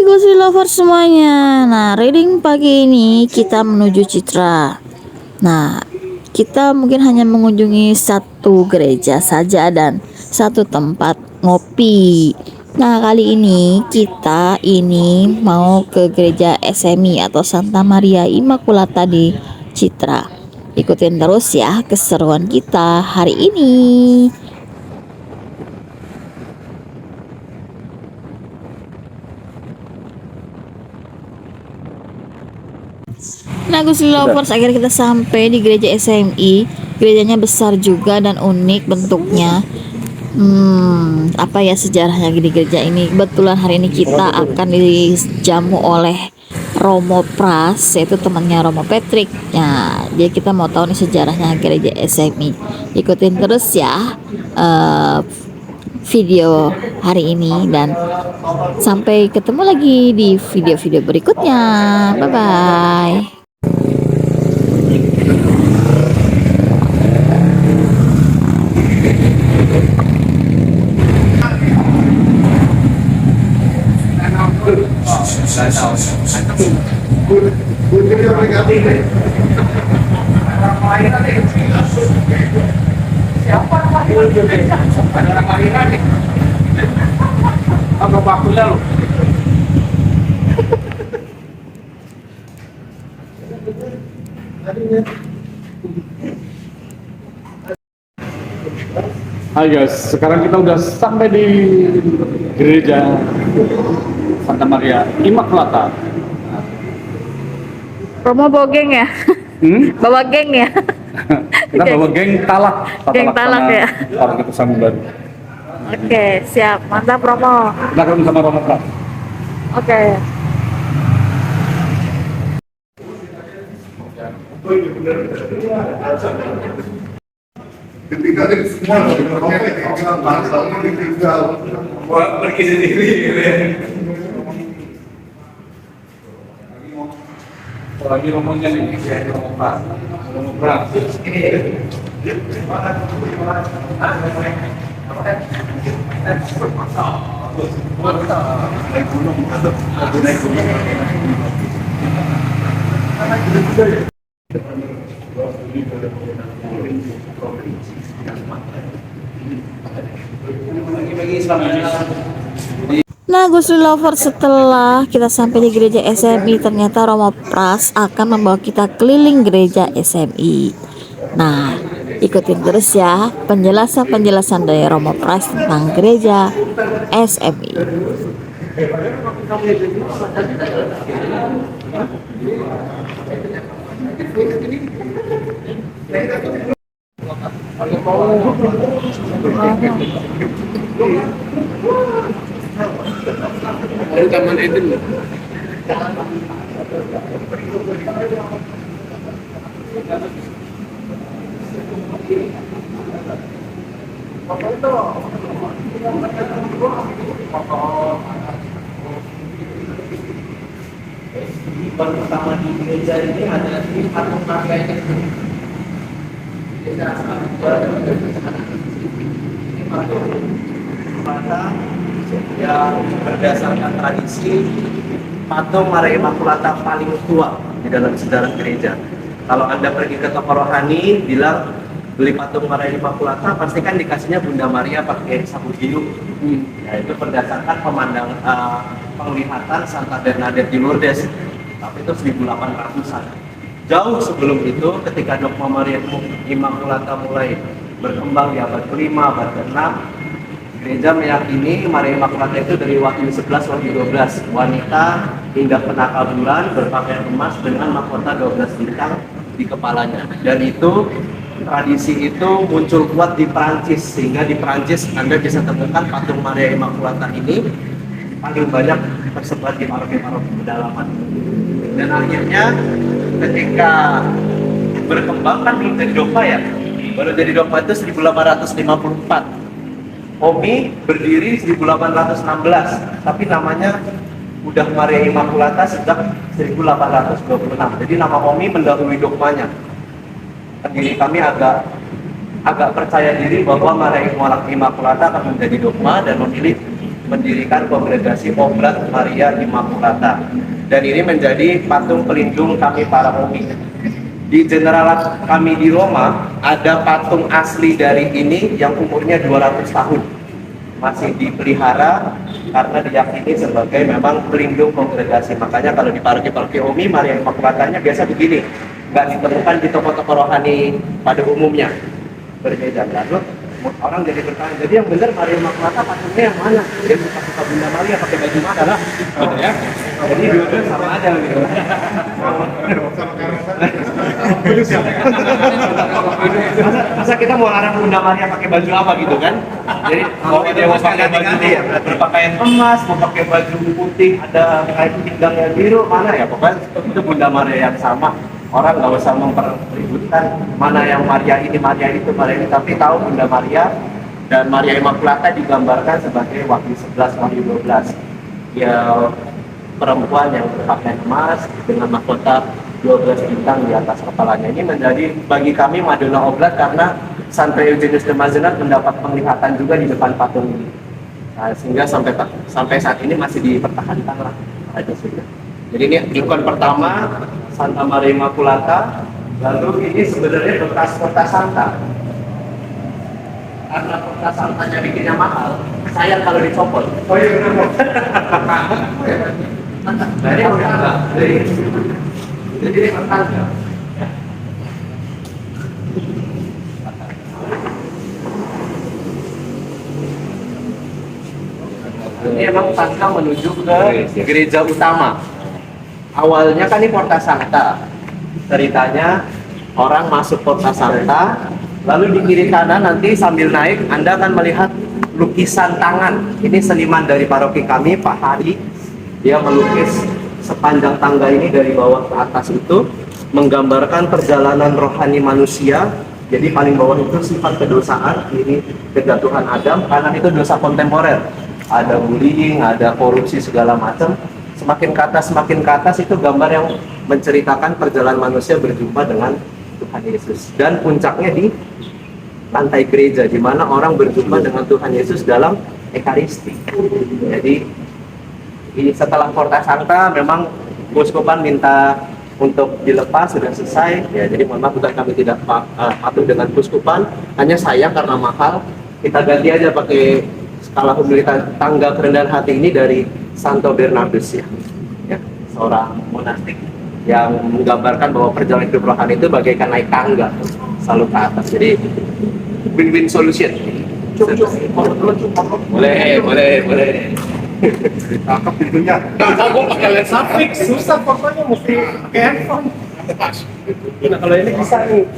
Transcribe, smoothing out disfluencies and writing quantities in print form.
Gusti lover semuanya. Nah, reading pagi ini kita menuju Citra. Nah, kita mungkin hanya mengunjungi satu gereja saja dan satu tempat ngopi. Nah, kali ini kita mau ke gereja SMI atau Santa Maria Immaculata di Citra. Ikutin terus ya keseruan kita hari ini. Nah, Gus Lovers, akhirnya kita sampai di gereja SMI. Gerejanya besar juga dan unik bentuknya. Apa ya sejarahnya di gereja ini? Kebetulan hari ini kita akan dijamu oleh Romo Pras, yaitu temannya Romo Patrick. Nah, jadi kita mau tahu nih sejarahnya gereja SMI. Ikutin terus ya video hari ini dan sampai ketemu lagi di video-video berikutnya. Bye bye. Siapa ada orang lahiran nih? Apa bakulah lu? Hai guys, sekarang kita udah sampai di gereja Santa Maria Immaculata. Romo bawa geng ya? Bawa geng ya? Kita bawa geng talak. Geng talak ya? Orang kita sambung baru. Oke, siap. Mantap Romo. Kita ketemu sama Romo Pras. Oke. Ketika itu semua tinggal bangsa ini tinggal Pergi sendiri gitu ya. Lagi ngomongnya nih, Romo Pras. Romo Pras. Nah, Gus Lover, setelah kita sampai di gereja SMI, ternyata Romo Pras akan membawa kita keliling gereja SMI. Nah, ikutin terus ya penjelasan dari Romo Pras tentang gereja SMI. Dari Taman Eden loh. Pertama di gereja ini ada di patung Maria itu. Ini patung Immaculata yang berdasarkan tradisi patung Maria Immaculata paling tua di dalam sejarah gereja. Kalau Anda pergi ke toko rohani bilang beli patung Maria Immaculata, pastikan dikasihnya Bunda Maria pakai sapu hiu. Ya, itu berdasarkan penglihatan Santa Bernadette di Lourdes. Tapi itu 1800-an. Jauh sebelum itu, ketika dogma Maria Immaculata mulai berkembang di abad ke-5, abad ke-6, gereja meyakini Maria Immaculata itu dari Wahyu 11, Wahyu 12, wanita hingga penakal bulan berpakaian emas dengan mahkota 12 bintang di kepalanya. Dan itu tradisi itu muncul kuat di Prancis, sehingga di Prancis Anda bisa temukan patung Maria Immaculata ini paling banyak tersebar di paroki-paroki pedalaman. Dan akhirnya ketika berkembang kan belum jadi dogma ya, baru jadi dogma itu 1854. OMI berdiri 1816, tapi namanya udah Maria Immaculata sejak 1826. Jadi nama OMI mendahului dogmanya. Jadi kami agak percaya diri bahwa Maria Immaculata akan menjadi dogma dan memilih mendirikan kongregasi Oblat Maria Immaculata. Dan ini menjadi patung pelindung kami para Umi. Di General kami di Roma, ada patung asli dari ini yang umurnya 200 tahun. Masih dipelihara karena diyakini sebagai memang pelindung kongregasi. Makanya kalau di paroki-paroki Umi, Maria Immaculatanya biasa begini, nggak ditemukan di toko-toko rohani pada umumnya, berbeda. Lalu orang jadi bertanya, jadi yang benar Maria Immaculata patungnya yang mana? Dia suka Bunda Maria pakai baju mana lah? Ya. Jadi dua-duanya sama aja gitu. Masa kita mau larang Bunda Maria pakai baju apa gitu kan? Jadi mau dia mau pakai baju berpakaian emas, mau pakai baju putih, ada kain pinggangnya biru, mana ya? Pokoknya itu Bunda Maria yang sama. Orang nggak usah mempeributkan mana yang Maria ini, Maria itu, Maria ini, tapi tahu Bunda Maria dan Maria Immaculata digambarkan sebagai Wahyu 11, Wahyu 12. Ya perempuan yang berpakaian emas dengan mahkota 12 bintang di atas kepalanya. Ini menjadi bagi kami Madonna Oblat karena Santo Eugenius de Mazenat mendapat penglihatan juga di depan patung ini. Nah, sehingga sampai saat ini masih dipertahankan lah. Jadi ini ikon pertama Santa Maria Immaculata. Lalu ini sebenarnya bekas kota Santa. Karena kota Santanya bikinnya mahal, sayang kalau dicopot. Oh iya benar. Nah ini udah enggak. Jadi ini pertanda. Ini emang tangga menuju ke gereja utama. Awalnya kan ini Porta Sancta. Ceritanya orang masuk Porta Sancta, lalu di kiri kanan nanti sambil naik Anda akan melihat lukisan tangan. Ini seniman dari paroki kami, Pak Hari. Dia melukis sepanjang tangga ini dari bawah ke atas itu menggambarkan perjalanan rohani manusia. Jadi paling bawah itu sifat kedosaan, ini kejatuhan Adam, kanan itu dosa kontemporer. Ada bullying, ada korupsi segala macam. Semakin ke atas itu gambar yang menceritakan perjalanan manusia berjumpa dengan Tuhan Yesus. Dan puncaknya di lantai gereja, di mana orang berjumpa dengan Tuhan Yesus dalam Ekaristi. Jadi ini setelah Porta Sancta memang Keuskupan minta untuk dilepas, sudah selesai. Ya, jadi mohon maaf bukan kami tidak patuh dengan Keuskupan, hanya sayang karena mahal. Kita ganti aja pakai skala humilitas tangga kerendahan hati ini dari Santo Bernardus ya, seorang monastik yang menggambarkan bahwa perjalanan hidup rohani itu bagaikan naik tangga selalu ke atas. Jadi win-win solution. Boleh. Cakep pintunya. Aku pakai lensa fix, susah pokoknya mesti pakai handphone. Nah kalau ini bisa nih.